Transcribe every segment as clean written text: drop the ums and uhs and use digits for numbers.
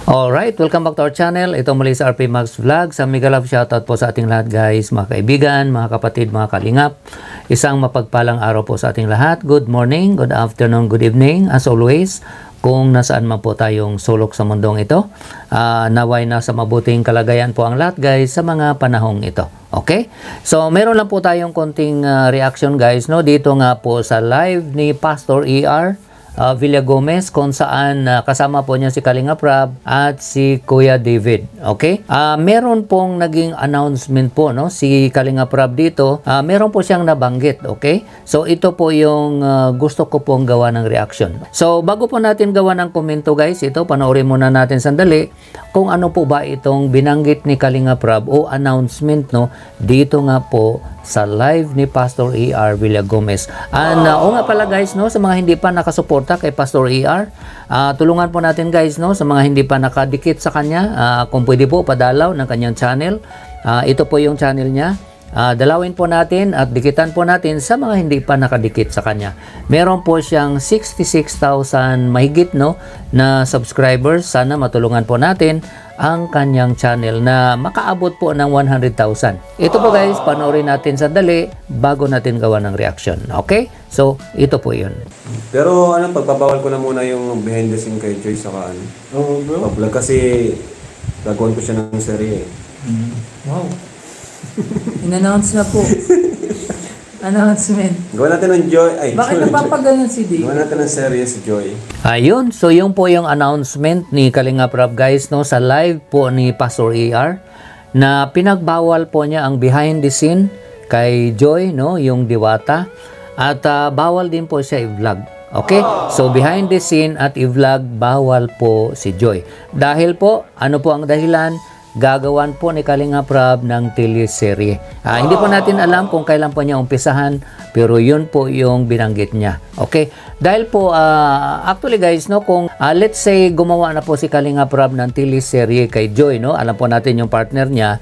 Alright, welcome back to our channel. Ito muli sa RP Max Vlog. Sa mega love shoutout po sa ating lahat guys, mga kaibigan, mga kapatid, mga kalingap. Isang mapagpalang araw po sa ating lahat. Good morning, good afternoon, good evening. As always, kung nasaan man po tayong sulok sa mundong ito, naway na sa mabuting kalagayan po ang lahat guys sa mga panahong ito. Okay? So, meron lang po tayong konting reaction guys, no? Dito nga po sa live ni Pastor ER Villagomez, kung saan kasama po niya si Kalinga Prab at si Kuya David. Okay? Meron pong naging announcement po, no? Si Kalinga Prab dito, meron po siyang nabanggit. Okay? So, ito po yung gusto ko pong gawa ng reaction. So, bago po natin gawa ng komento guys, ito, panoorin muna natin sandali kung ano po ba itong binanggit ni Kalinga Prab o announcement, no? Dito nga po sa live ni Pastor ER Villagomez. And o nga pala guys, no, sa mga hindi pa nakasuporta kay Pastor ER, tulungan po natin guys, no, sa mga hindi pa nakadikit sa kanya, kung pwede po padalaw ng kanyang channel. Ito po yung channel niya. Dalawin po natin at dikitan po natin sa mga hindi pa nakadikit sa kanya. Meron po siyang 66,000 mahigit, no, na subscribers. Sana matulungan po natin ang kanyang channel na makaabot po ng 100,000. Ito po guys, panoorin natin sandali bago natin gawa ng reaction. Okay? So, ito po yun. Pero ano, pagpapawal ko na muna yung behind the scene kay Joy saka ano. Oo, bro. Pag-vlog kasi gagawin ko siya ng serye. Wow. In-announce na po. Announcement. Gawa natin ng Joy. Ay, Bakit napapaganon si Dave? gawa natin ng serye si Joy. Ayun, so yung po yung announcement ni Kalinga Prab guys, no, sa live po ni Pastor ER na pinagbawal po niya ang behind the scene kay Joy, no, yung diwata, at bawal din po siya i-vlog. Okay? So behind the scene at i-vlog, bawal po si Joy. Dahil po, ano po ang dahilan? Gagawan po ni Kalinga Prab ng teleserye. Hindi po natin alam kung kailan po niya umpisahan, pero yun po yung binanggit niya. Okay? Dahil po, actually guys, no, kung let's say gumawa na po si Kalinga Prab ng teleserye kay Joy, no, alam po natin yung partner niya,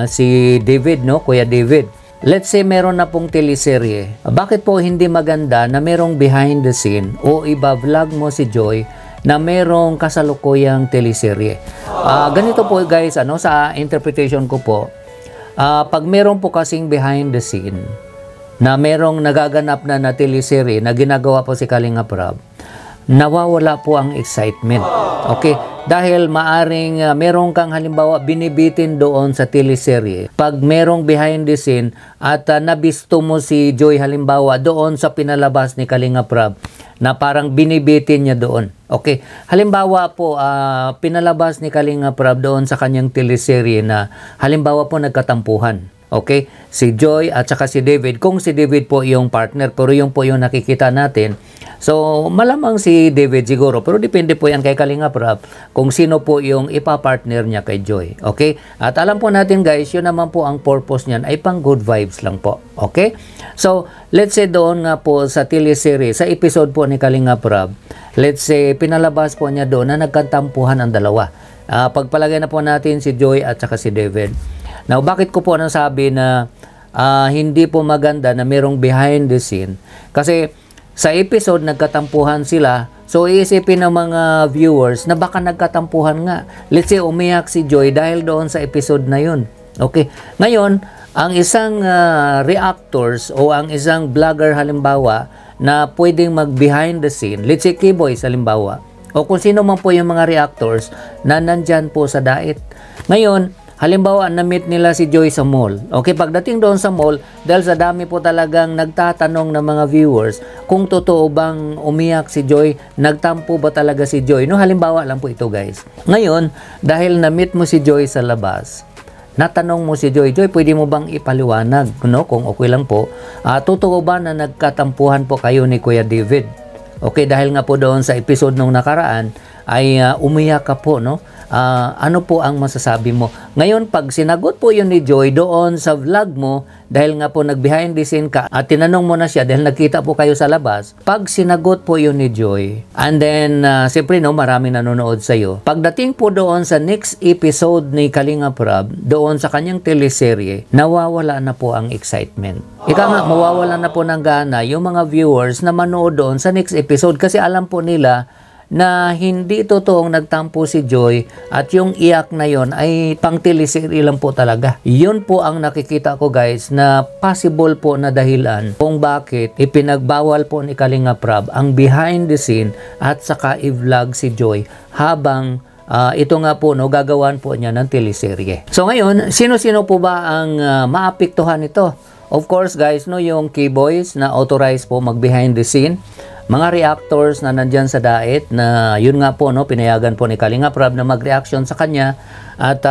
si David, no, Kuya David. Let's say meron na pong teleserye. Bakit po hindi maganda na merong behind the scene o iba-vlog mo si Joy na merong kasalukuyang teleserye? Ganito po guys, ano, sa interpretation ko po, pag meron po kasing behind the scene na merong nagaganap na teleserye na ginagawa po si Kalinga Prab, nawawala po ang excitement. Okay? Dahil maaring merong kang halimbawa binibitin doon sa teleserye. Pag merong behind the scene at nabisto mo si Joy halimbawa doon sa pinalabas ni Kalinga Prab na parang binibitin niya doon. Okay? Halimbawa po, pinalabas ni Kalinga Prab doon sa kanyang teleserye na halimbawa po nagkatampuhan. Okay? Si Joy at saka si David. Kung si David po yung partner, pero yung po yung nakikita natin. So, malamang si David siguro. Pero depende po yan kay Kalinga Prab kung sino po yung ipapartner niya kay Joy. Okay? At alam po natin guys, yun naman po ang purpose niyan ay pang good vibes lang po. Okay? So, let's say doon nga po sa teleserye, sa episode po ni Kalinga Prab, let's say pinalabas po niya doon na nagkatampuhan ang dalawa. Pagpalagay na po natin si Joy at saka si David. Now, bakit ko po nasabi na hindi po maganda na merong behind the scene? Kasi sa episode, nagkatampuhan sila. So, iisipin ng mga viewers na baka nagkatampuhan nga. Let's say, umiyak si Joy dahil doon sa episode na yun. Okay? Ngayon, ang isang reactors o ang isang vlogger halimbawa na pwedeng mag-behind the scene, let's say, K-Boys halimbawa, o kung sino man po yung mga reactors na nandyan po sa dait. Ngayon, halimbawa, na-meet nila si Joy sa mall. Okay, pagdating doon sa mall, dahil sa dami po talagang nagtatanong ng mga viewers kung totoo bang umiyak si Joy, nagtampo ba talaga si Joy. No, halimbawa lang po ito guys. Ngayon, dahil na-meet mo si Joy sa labas, natanong mo si Joy, Joy, pwede mo bang ipaliwanag, no, kung okay lang po, totoo ba na nagkatampuhan po kayo ni Kuya David? Okay, dahil nga po doon sa episode nung nakaraan, ay umiyak ka po, no? Ano po ang masasabi mo? Ngayon, pag sinagot po yun ni Joy doon sa vlog mo, dahil nga po nag-behind the scene ka at tinanong mo na siya dahil nagkita po kayo sa labas, pag sinagot po yun ni Joy, and then, siyempre, no, marami nanonood sa'yo. Pagdating po doon sa next episode ni Kalinga Prab, doon sa kanyang teleserye, nawawala na po ang excitement. Ika nga, mawawala na po ng gana yung mga viewers na manood doon sa next episode kasi alam po nila na hindi totoong nagtampo si Joy at yung iyak na yon ay pang teleserye lang po talaga. Yun po ang nakikita ko guys na possible po na dahilan kung bakit ipinagbawal po ni Kalinga Prab ang behind the scene at saka i-vlog si Joy habang ito nga po no, gagawan po niya ng teleserye. So ngayon, sino-sino po ba ang maapektuhan nito? Of course guys, no, yung K-Boys na authorized po mag behind the scene, mga reactors na nandyan sa diet na yun nga po no, pinayagan po ni Kalinga Prab na mag-reaction sa kanya at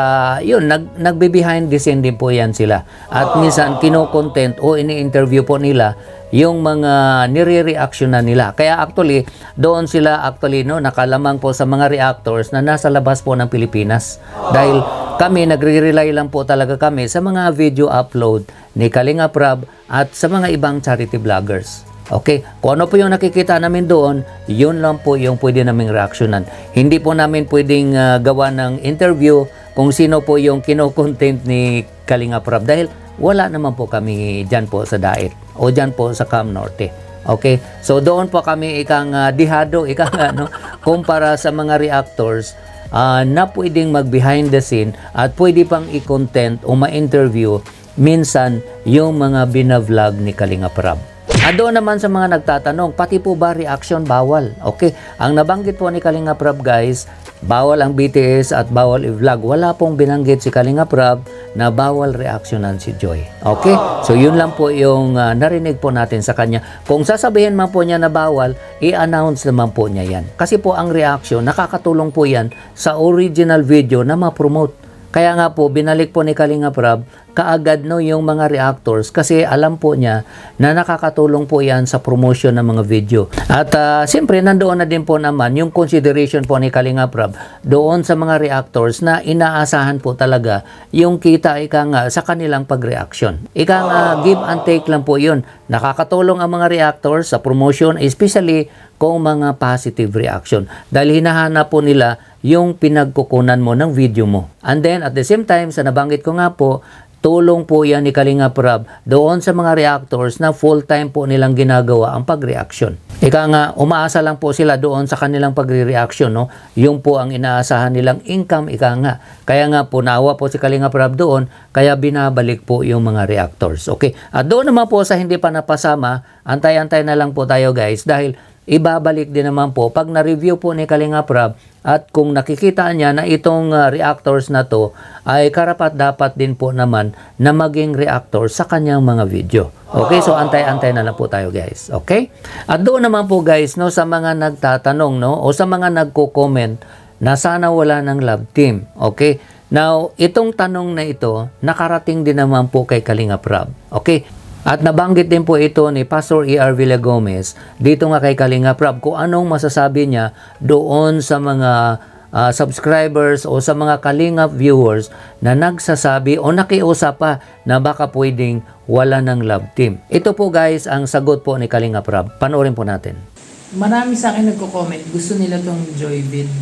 yun, nagbe-behind the scene din po yan sila. At minsan kino-content o ini-interview po nila yung mga nire-reaction na nila. Kaya actually, doon sila actually no, nakalamang po sa mga reactors na nasa labas po ng Pilipinas. Dahil kami, nagre-rely lang po talaga kami sa mga video upload ni Kalinga Prab at sa mga ibang charity vloggers. Okay? Kung ano po yung nakikita namin doon, yun lang po yung pwede naming reactionan. Hindi po namin pwedeng gawa ng interview kung sino po yung kino-content ni Kalinga Prab dahil wala naman po kami dyan po sa diet o dyan po sa Cam Norte. Okay? So doon po kami ikang dihado, no, kumpara sa mga reactors na pwedeng mag behind the scene at pwede pang i-content o ma-interview minsan yung mga binavlog ni Kalinga Prab. At doon naman sa mga nagtatanong, pati po ba reaction bawal? Okay, ang nabanggit po ni Kalinga Prab guys, bawal ang BTS at bawal i-vlog. Wala pong binanggit si Kalinga Prab na bawal reactionan si Joy. Okay? So yun lang po yung narinig po natin sa kanya. Kung sasabihin man po niya na bawal, i-announce naman po niya yan. Kasi po ang reaction, nakakatulong po yan sa original video na ma-promote. Kaya nga po, binalik po ni Kalinga Prab kaagad no yung mga reactors kasi alam po niya na nakakatulong po yan sa promotion ng mga video. At siyempre, nandoon na din po naman yung consideration po ni Kalinga Prab doon sa mga reactors na inaasahan po talaga yung kita ika nga sa kanilang pag-reaction. Ika nga, give and take lang po yun. Nakakatulong ang mga reactors sa promotion, especially kung mga positive reaction. Dahil hinahanap po nila yung pinagkukunan mo ng video mo. And then, at the same time, sa nabanggit ko nga po, tulong po yan ni Kalinga Prab doon sa mga reactors na full-time po nilang ginagawa ang pag-reaction. Ika nga, umaasa lang po sila doon sa kanilang pag-reaction, no? Yung po ang inaasahan nilang income, ika nga. Kaya nga po, naawa po si Kalinga Prab doon, kaya binabalik po yung mga reactors. Okay? At doon naman po sa hindi pa napasama, antay-antay na lang po tayo guys, dahil ibabalik din naman po pag na-review po ni Kalinga Prab at kung nakikita niya na itong reactors na to ay karapat dapat din po naman na maging reactor sa kanyang mga video. Okay, so antay-antay na lang po tayo guys. Okay? At doon naman po guys no, sa mga nagtatanong no, o sa mga nagko-comment na sana wala ng love team. Okay? Now, itong tanong na ito nakarating din naman po kay Kalinga Prab. Okay? At nabanggit din po ito ni Pastor E.R. Villagomez dito nga kay Kalinga Prab kung anong masasabi niya doon sa mga subscribers o sa mga Kalinga viewers na nagsasabi o nakiusap pa na baka pwedeng wala ng love team. Ito po guys ang sagot po ni Kalinga Prab. Panoorin po natin. Marami sa akin nagko-comment, gusto nila tong Joy Vid.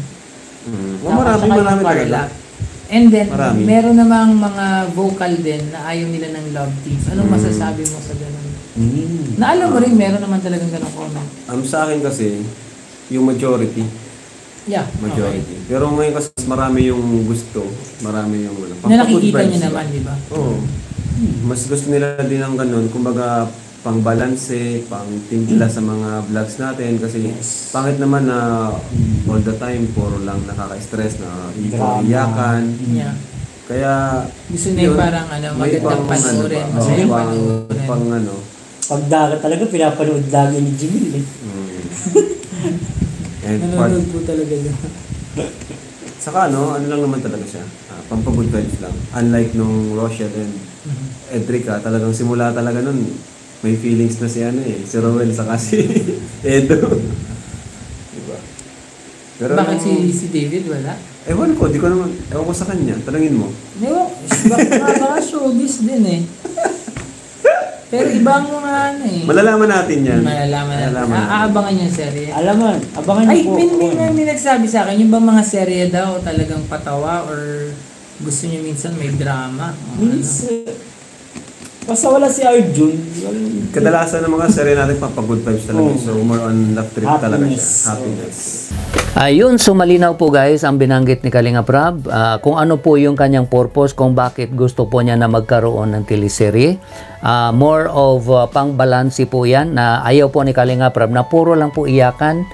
Marami talaga. And then, Marami. meron namang mga vocal din na ayaw nila ng love teams. Anong masasabi mo sa ganun? Na alam mo rin, meron naman talagang ganun comment. Sa akin kasi, yung majority. Yeah, Majority. okay. Pero ngayon kasi marami yung gusto. Marami yung Na nakikita niyo naman, di ba? Oo. Mas gusto nila din ng ganun. Kumbaga, pang balanse, pang timpla sa mga vlogs natin kasi pangit naman na all the time puro lang nakaka-stress na iyakan. Yeah. Kaya gusto niya yun, parang magandang panoorin, masayang panoorin. Pang pag dagat talaga pinapanood lagi ni Jimmy eh. And nanonood po talaga yun. Saka ano lang naman talaga siya. Pampagood vibes lang. Unlike nung Rochelle and Edrica, talagang simula talaga nun may feelings na si si Rowell saka si Edo. Diba? Pero bakit si David wala? Ewan ko sa kanya. Tanungin mo. Ewan, baka showbiz din eh. Pero ibang mga Malalaman natin yan. Malalaman natin. Aabangan yung serye. Alaman, abangan Ay, niyo po. may nagsabi sa akin, yung bang mga serye daw talagang patawa or gusto niyo minsan may drama? Basta wala si Arjun. Kadalasan ng mga serye natin papagood vibes talaga. So more on love trip talaga siya. Happiness. Ayun, so malinaw po guys ang binanggit ni Kalinga Prab. Kung ano po yung kanyang purpose, kung bakit gusto po niya na magkaroon ng teleserye. More of pang-balansi po yan na ayaw po ni Kalinga Prab na puro lang po iyakan.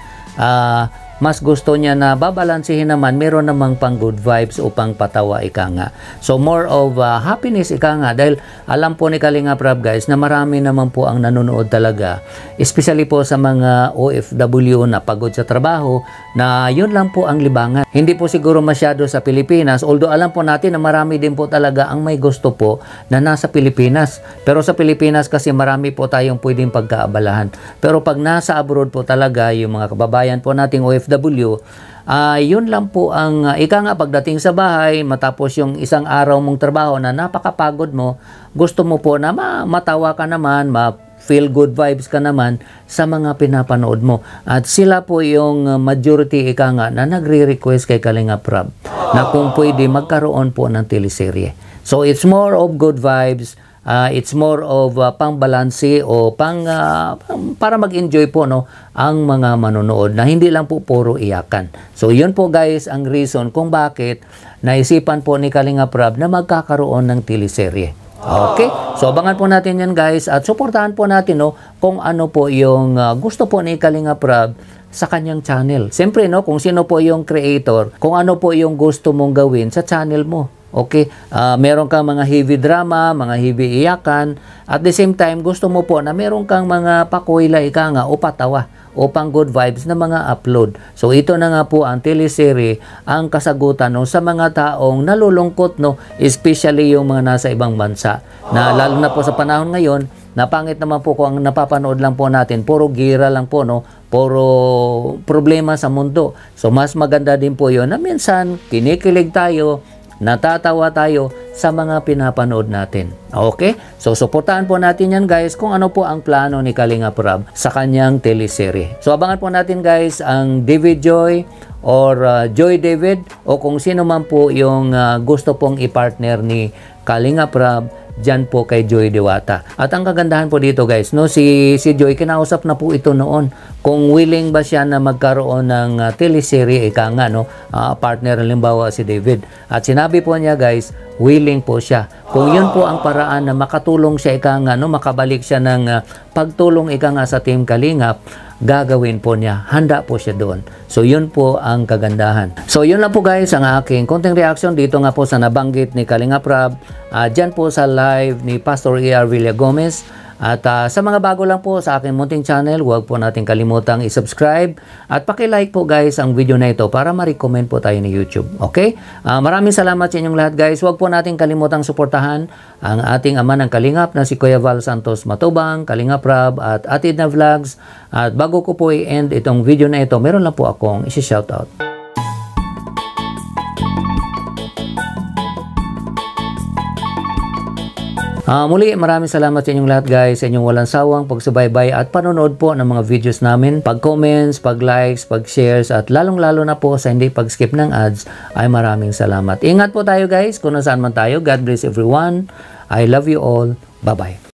Mas gusto niya na babalansihin naman, meron namang pang good vibes o pang patawa ika nga. So more of happiness ika nga, dahil alam po ni Kalinga Prab guys na marami naman po ang nanonood talaga, especially po sa mga OFW na pagod sa trabaho, na yun lang po ang libangan. Hindi po siguro masyado sa Pilipinas, although alam po natin na marami din po talaga ang may gusto po na nasa Pilipinas. Pero sa Pilipinas kasi marami po tayong pwedeng pagkaabalahan. Pero pag nasa abroad po talaga, yung mga kababayan po nating OFW, yun lang po ang ika nga pagdating sa bahay, matapos yung isang araw mong trabaho na napakapagod mo, gusto mo po na matawa ka naman, feel good vibes ka naman sa mga pinapanood mo. At sila po yung majority ika nga na nagre-request kay Kalinga Prab na kung pwede magkaroon po ng teleserye. So it's more of good vibes. It's more of pang-balansi o para mag-enjoy po no ang mga manonood na hindi lang po puro iyakan. So yun po guys ang reason kung bakit naisipan po ni Kalinga Prab na magkakaroon ng teleserye. Okay? So abangan po natin yan guys at suportahan po natin no kung ano po yung gusto po ni Kalinga Prab sa kanyang channel. Siyempre no, kung sino po yung creator, kung ano po yung gusto mong gawin sa channel mo. Okay, meron kang mga heavy drama, mga heavy iyakan. At the same time, gusto mo po na meron kang mga pakuwila ika nga o patawa o pang good vibes na mga upload. So ito na nga po ang teleserye, ang kasagutan no, sa mga taong nalulungkot, no, especially yung mga nasa ibang bansa. Na lalo na po sa panahon ngayon, napangit naman po kung ang napapanood lang po natin, puro gira lang po, no, puro problema sa mundo. So mas maganda din po yun na minsan kinikilig tayo, natatawa tayo sa mga pinapanood natin. Okay? So, suportahan po natin yan guys kung ano po ang plano ni Kalinga Prab sa kanyang teleserye. So, abangan po natin guys ang David Joy or Joy David o kung sino man po yung gusto pong i-partner ni Kalinga Prab dyan po kay Joy Diwata. At ang kagandahan po dito guys, no, si Joy, kinausap na po ito noon kung willing ba siya na magkaroon ng teleserye ika nga, no, partner halimbawa si David. At sinabi po niya guys, willing po siya. Kung yun po ang paraan na makatulong siya ika nga, no, makabalik siya ng pagtulong ika nga sa Team Kalingap, gagawin po niya. Handa po siya doon. So, yun po ang kagandahan. So, yun lang po guys ang aking konting reaction dito nga po sa nabanggit ni Kalinga Prab. Dyan po sa live ni Pastor E.R. Villagomez. At sa mga bago lang po sa aking munting channel, huwag po natin kalimutang i-subscribe at paki-like po guys ang video na ito para ma-recommend po tayo ni YouTube. Okay? Maraming salamat sa inyong lahat guys. Huwag po natin kalimutang suportahan ang ating ama ng Kalingap na si Kuya Val Santos Matubang, Kalinga Prab at Atid na Vlogs. At bago ko po i-end itong video na ito, meron lang po akong isi-shoutout. Muli, maraming salamat sa inyong lahat guys, sa inyong walang sawang pagsubaybay at panonood po ng mga videos namin. Pag-comments, pag-likes, pag-shares at lalong-lalo na po sa hindi pag-skip ng ads ay maraming salamat. Ingat po tayo guys kung nasaan man tayo. God bless everyone. I love you all. Bye-bye.